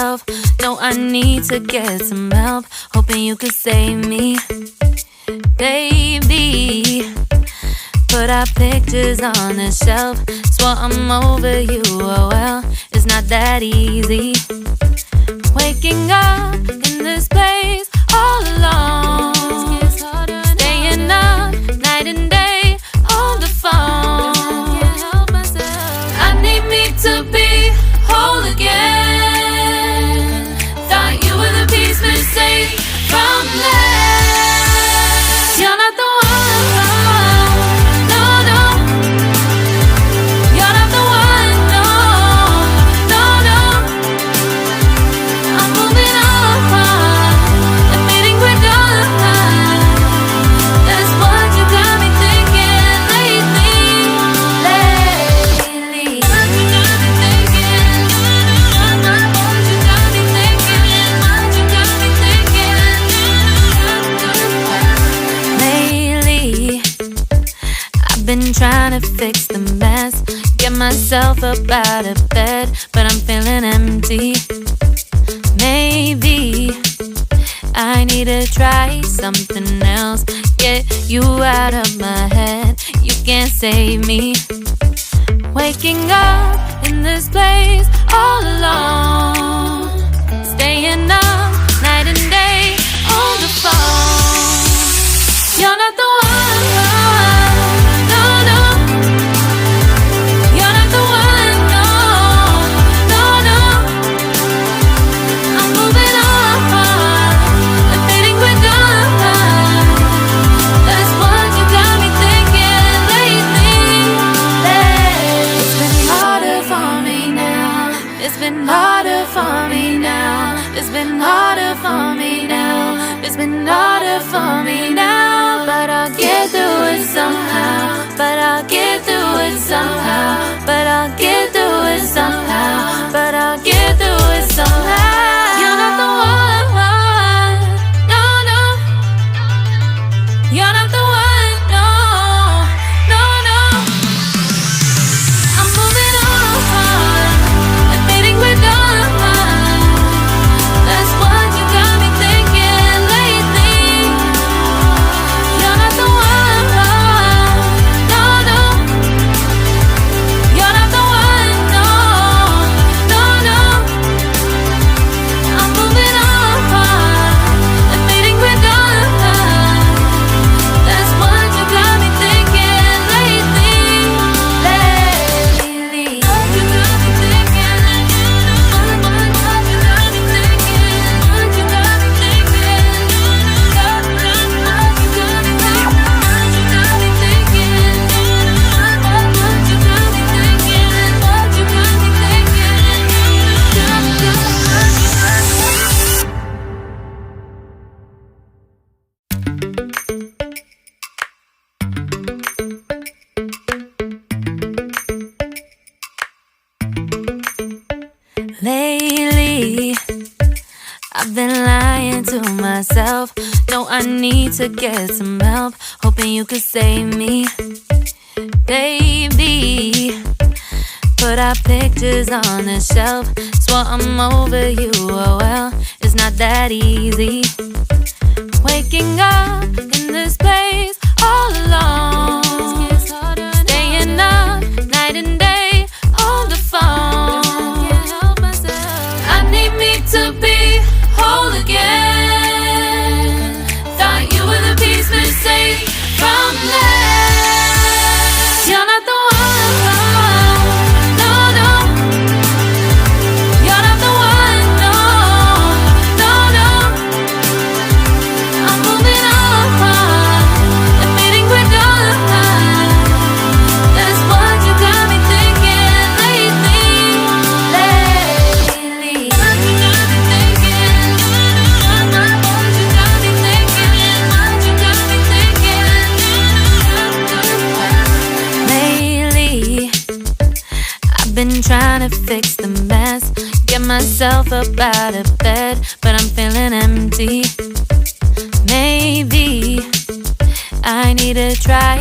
myself. No, I need to get some help. Hoping you could save me, baby. Put our pictures on the shelf. Swore I'm over you, oh well, it's not that easy. Waking up in this place all alone, staying up night and day on the phone. I need me to be whole again. Thought you were the piece missing from last. You're not the one. Been trying to fix the mess, get myself up out of bed, but I'm feeling empty. Maybe I need to try something else, get you out of my head. You can't save me. Waking up in this place all alone, staying up night and day on the phone. You're not the one. It's been harder for me now. It's been harder for me now. It's been harder for me now. But I'll get through it somehow. But I'll get through it somehow. But I'll get through it somehow. But I'll get through it somehow. You're not the one. No, no. You're not the one. No, no, no. I'm moving on. That's what you got me thinking lately. You're not the one. No, no. You're not the one. No, no, no. I'm moving on. Admitting we're done. That's what you got me thinking lately. What you got me thinking. Lately, I've been lying to myself. No, I need to get some help. Hoping you could save me, baby. Put our pictures on the shelf. Swore I'm over you, oh well, it's not that easy. Waking up in this place all alone, staying up night and day on the phone. I need me to be whole again. Thought you were the piece missing from last. You're not the one. No, no. You're not the one. No, no, no. I'm moving on. Admitting we're done. That's what you got me thinking lately. What you got me thinking. What you got me thinking. What you got me thinking. Lately, I've been trying to fix the mess, get myself up out of bed, but I'm feeling empty. Maybe I need to try